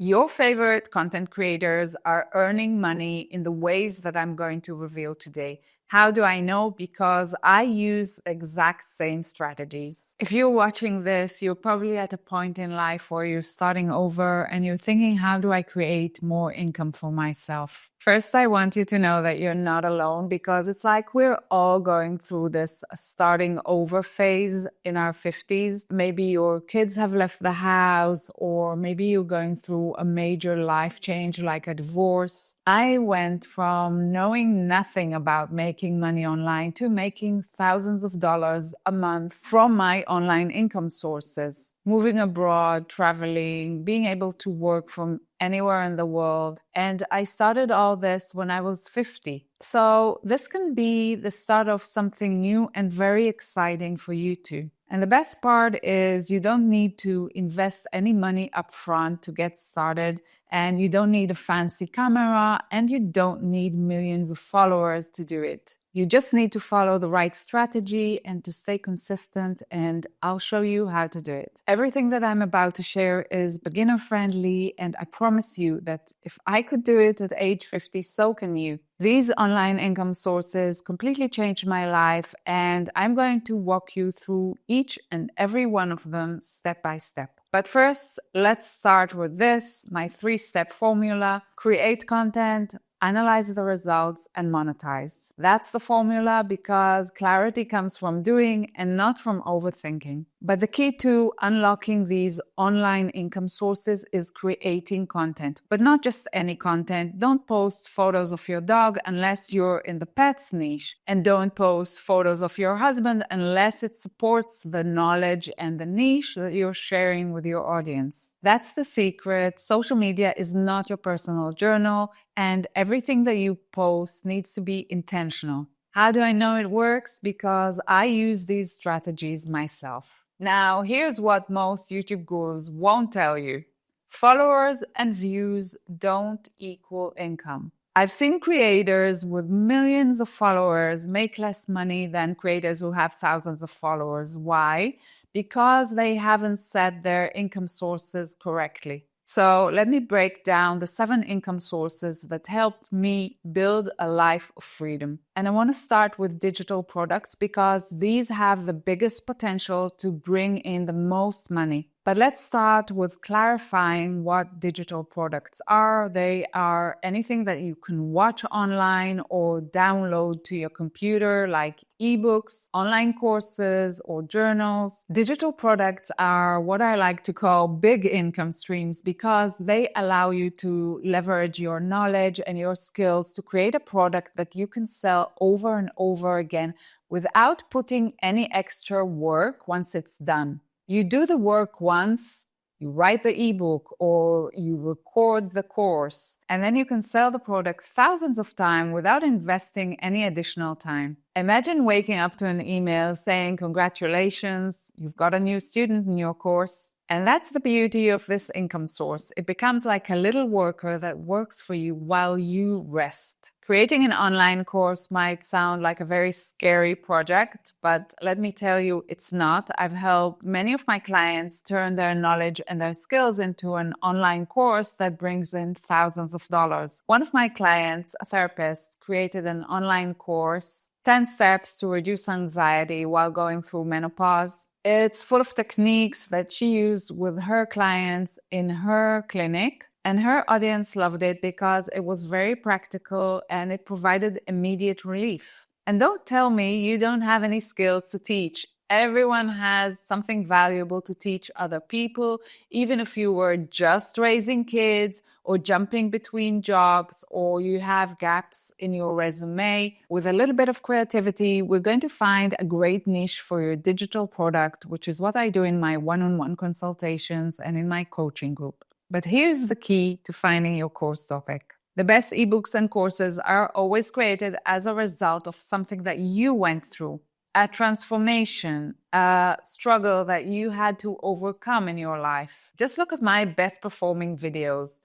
Your favorite content creators are earning money in the ways that I'm going to reveal today. How do I know? Because I use exact same strategies. If you're watching this, you're probably at a point in life where you're starting over and you're thinking, how do I create more income for myself? First, I want you to know that you're not alone, because it's like we're all going through this starting over phase in our 50s. Maybe your kids have left the house, or maybe you're going through a major life change like a divorce. I went from knowing nothing about making money online to making thousands of dollars a month from my online income sources. Moving abroad, traveling, being able to work from anywhere in the world. And I started all this when I was 50. So this can be the start of something new and very exciting for you too. And the best part is you don't need to invest any money up front to get started, and you don't need a fancy camera, and you don't need millions of followers to do it. You just need to follow the right strategy and to stay consistent, and I'll show you how to do it. Everything that I'm about to share is beginner friendly, and I promise you that if I could do it at age 50, so can you. These online income sources completely changed my life, and I'm going to walk you through each and every one of them step by step. But first, let's start with this, my 3-step formula: create content, analyze the results, and monetize. That's the formula, because clarity comes from doing and not from overthinking. But the key to unlocking these online income sources is creating content, but not just any content. Don't post photos of your dog unless you're in the pets niche, and don't post photos of your husband unless it supports the knowledge and the niche that you're sharing with your audience. That's the secret. Social media is not your personal journal, and everything that you post needs to be intentional. How do I know it works? Because I use these strategies myself. Now, here's what most YouTube gurus won't tell you. Followers and views don't equal income. I've seen creators with millions of followers make less money than creators who have thousands of followers. Why? Because they haven't set their income sources correctly. So let me break down the 7 income sources that helped me build a life of freedom. And I want to start with digital products, because these have the biggest potential to bring in the most money. But let's start with clarifying what digital products are. They are anything that you can watch online or download to your computer, like ebooks, online courses, or journals. Digital products are what I like to call big income streams, because they allow you to leverage your knowledge and your skills to create a product that you can sell over and over again without putting any extra work once it's done. You do the work once, you write the ebook or you record the course, and then you can sell the product thousands of times without investing any additional time. Imagine waking up to an email saying, "Congratulations, you've got a new student in your course." And that's the beauty of this income source. It becomes like a little worker that works for you while you rest. Creating an online course might sound like a very scary project, but let me tell you, it's not. I've helped many of my clients turn their knowledge and their skills into an online course that brings in thousands of dollars. One of my clients, a therapist, created an online course, 10 Steps to Reduce Anxiety While Going Through Menopause. It's full of techniques that she used with her clients in her clinic, and her audience loved it because it was very practical and it provided immediate relief. And don't tell me you don't have any skills to teach. Everyone has something valuable to teach other people, even if you were just raising kids or jumping between jobs, or you have gaps in your resume. With a little bit of creativity, we're going to find a great niche for your digital product, which is what I do in my one-on-one consultations and in my coaching group. But here's the key to finding your course topic. The best ebooks and courses are always created as a result of something that you went through. A transformation, a struggle that you had to overcome in your life. Just look at my best performing videos.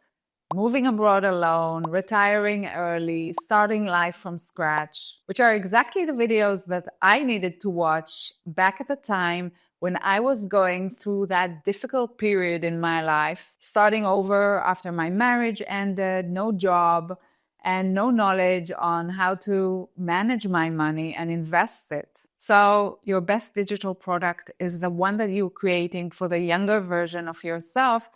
Moving abroad alone, retiring early, starting life from scratch, which are exactly the videos that I needed to watch back at the time when I was going through that difficult period in my life, starting over after my marriage ended, no job, and no knowledge on how to manage my money and invest it. So your best digital product is the one that you're creating for the younger version of yourself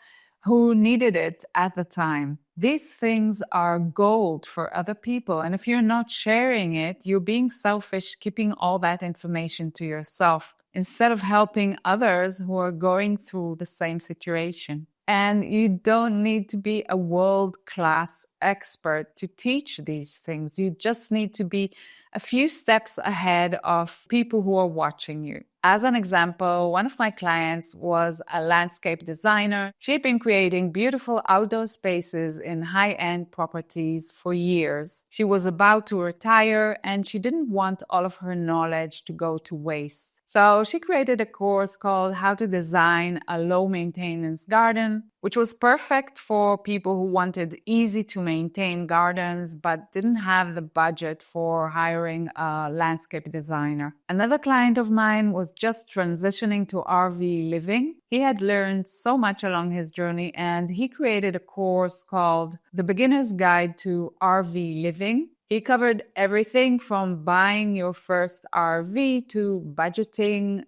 who needed it at the time. These things are gold for other people. And if you're not sharing it, you're being selfish, keeping all that information to yourself instead of helping others who are going through the same situation. And you don't need to be a world-class expert to teach these things. You just need to be a few steps ahead of people who are watching you. As an example, one of my clients was a landscape designer. She'd been creating beautiful outdoor spaces in high-end properties for years. She was about to retire and she didn't want all of her knowledge to go to waste. So she created a course called How to Design a Low-Maintenance Garden, which was perfect for people who wanted easy-to-maintain gardens but didn't have the budget for hiring a landscape designer. Another client of mine was just transitioning to RV living. He had learned so much along his journey and he created a course called The Beginner's Guide to RV Living. He covered everything from buying your first RV to budgeting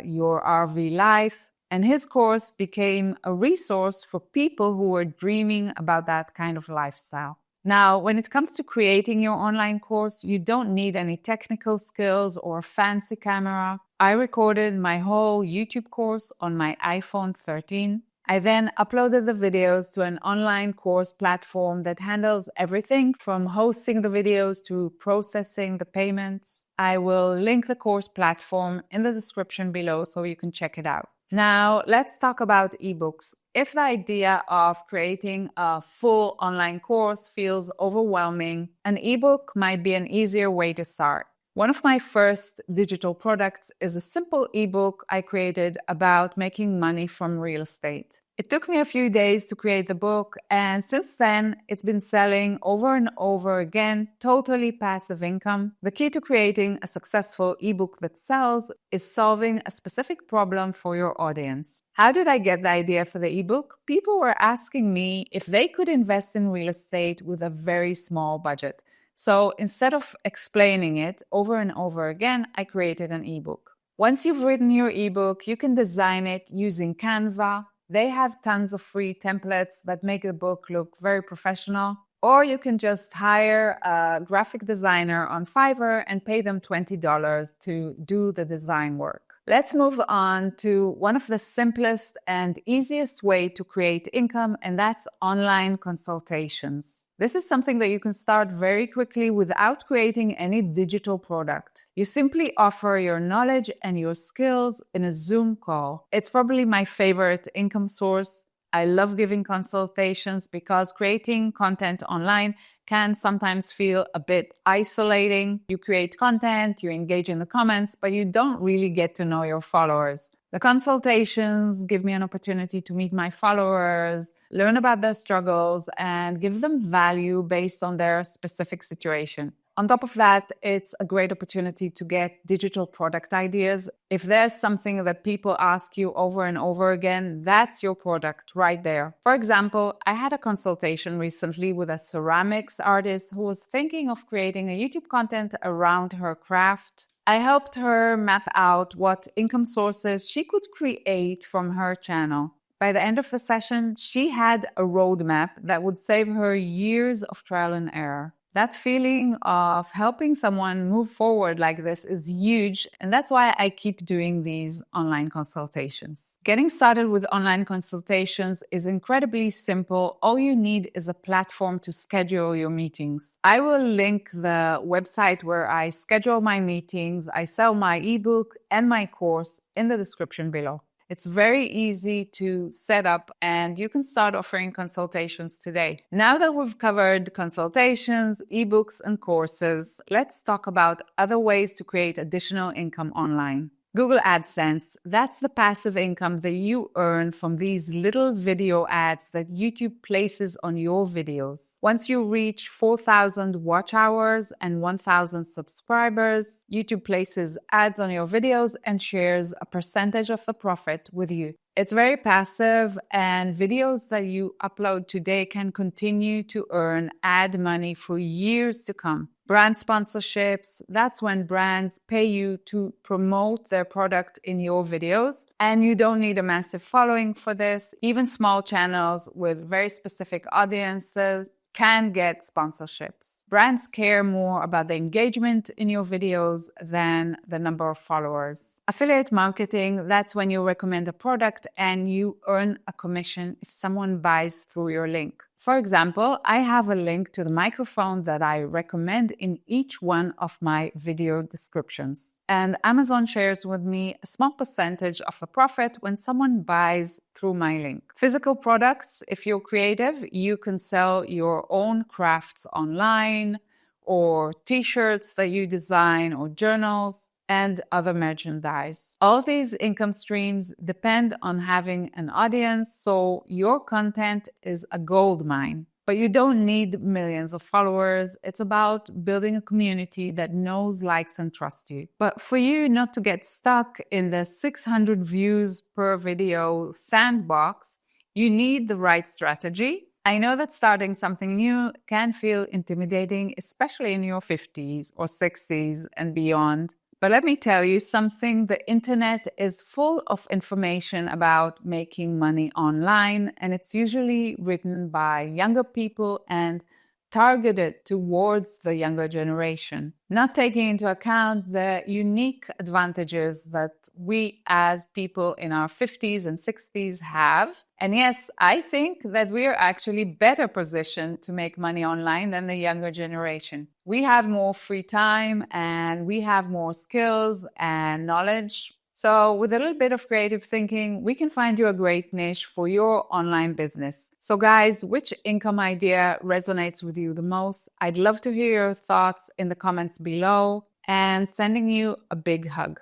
your RV life. And his course became a resource for people who were dreaming about that kind of lifestyle. Now, when it comes to creating your online course, you don't need any technical skills or fancy camera. I recorded my whole YouTube course on my iPhone 13. I then uploaded the videos to an online course platform that handles everything from hosting the videos to processing the payments. I will link the course platform in the description below so you can check it out. Now, let's talk about ebooks. If the idea of creating a full online course feels overwhelming, an ebook might be an easier way to start. One of my first digital products is a simple ebook I created about making money from real estate. It took me a few days to create the book, and since then, it's been selling over and over again, totally passive income. The key to creating a successful ebook that sells is solving a specific problem for your audience. How did I get the idea for the ebook? People were asking me if they could invest in real estate with a very small budget. So instead of explaining it over and over again, I created an ebook. Once you've written your ebook, you can design it using Canva. They have tons of free templates that make the book look very professional. Or you can just hire a graphic designer on Fiverr and pay them $20 to do the design work. Let's move on to one of the simplest and easiest way to create income, and that's online consultations. This is something that you can start very quickly without creating any digital product. You simply offer your knowledge and your skills in a Zoom call. It's probably my favorite income source. I love giving consultations because creating content online can sometimes feel a bit isolating. You create content, you engage in the comments, but you don't really get to know your followers. The consultations give me an opportunity to meet my followers, learn about their struggles, and give them value based on their specific situation. On top of that, it's a great opportunity to get digital product ideas. If there's something that people ask you over and over again, that's your product right there. For example, I had a consultation recently with a ceramics artist who was thinking of creating a YouTube content around her craft. I helped her map out what income sources she could create from her channel. By the end of the session, she had a roadmap that would save her years of trial and error. That feeling of helping someone move forward like this is huge, and that's why I keep doing these online consultations. Getting started with online consultations is incredibly simple. All you need is a platform to schedule your meetings. I will link the website where I schedule my meetings, I sell my ebook and my course in the description below. It's very easy to set up and you can start offering consultations today. Now that we've covered consultations, ebooks, and courses, let's talk about other ways to create additional income online. Google AdSense, that's the passive income that you earn from these little video ads that YouTube places on your videos. Once you reach 4,000 watch hours and 1,000 subscribers, YouTube places ads on your videos and shares a percentage of the profit with you. It's very passive, and videos that you upload today can continue to earn ad money for years to come. Brand sponsorships, that's when brands pay you to promote their product in your videos, and you don't need a massive following for this. Even small channels with very specific audiences can get sponsorships. Brands care more about the engagement in your videos than the number of followers. Affiliate marketing, that's when you recommend a product and you earn a commission if someone buys through your link. For example, I have a link to the microphone that I recommend in each one of my video descriptions. And Amazon shares with me a small percentage of the profit when someone buys through my link. Physical products, if you're creative, you can sell your own crafts online, or t-shirts that you design, or journals, and other merchandise. All these income streams depend on having an audience, so your content is a gold mine. But you don't need millions of followers. It's about building a community that knows, likes, and trusts you. But for you not to get stuck in the 600 views per video sandbox, you need the right strategy. I know that starting something new can feel intimidating, especially in your 50s or 60s and beyond. But let me tell you something, the internet is full of information about making money online, and it's usually written by younger people and targeted towards the younger generation, not taking into account the unique advantages that we as people in our 50s and 60s have. And yes, I think that we are actually better positioned to make money online than the younger generation. We have more free time and we have more skills and knowledge. So with a little bit of creative thinking, we can find you a great niche for your online business. So guys, which income idea resonates with you the most? I'd love to hear your thoughts in the comments below, and sending you a big hug.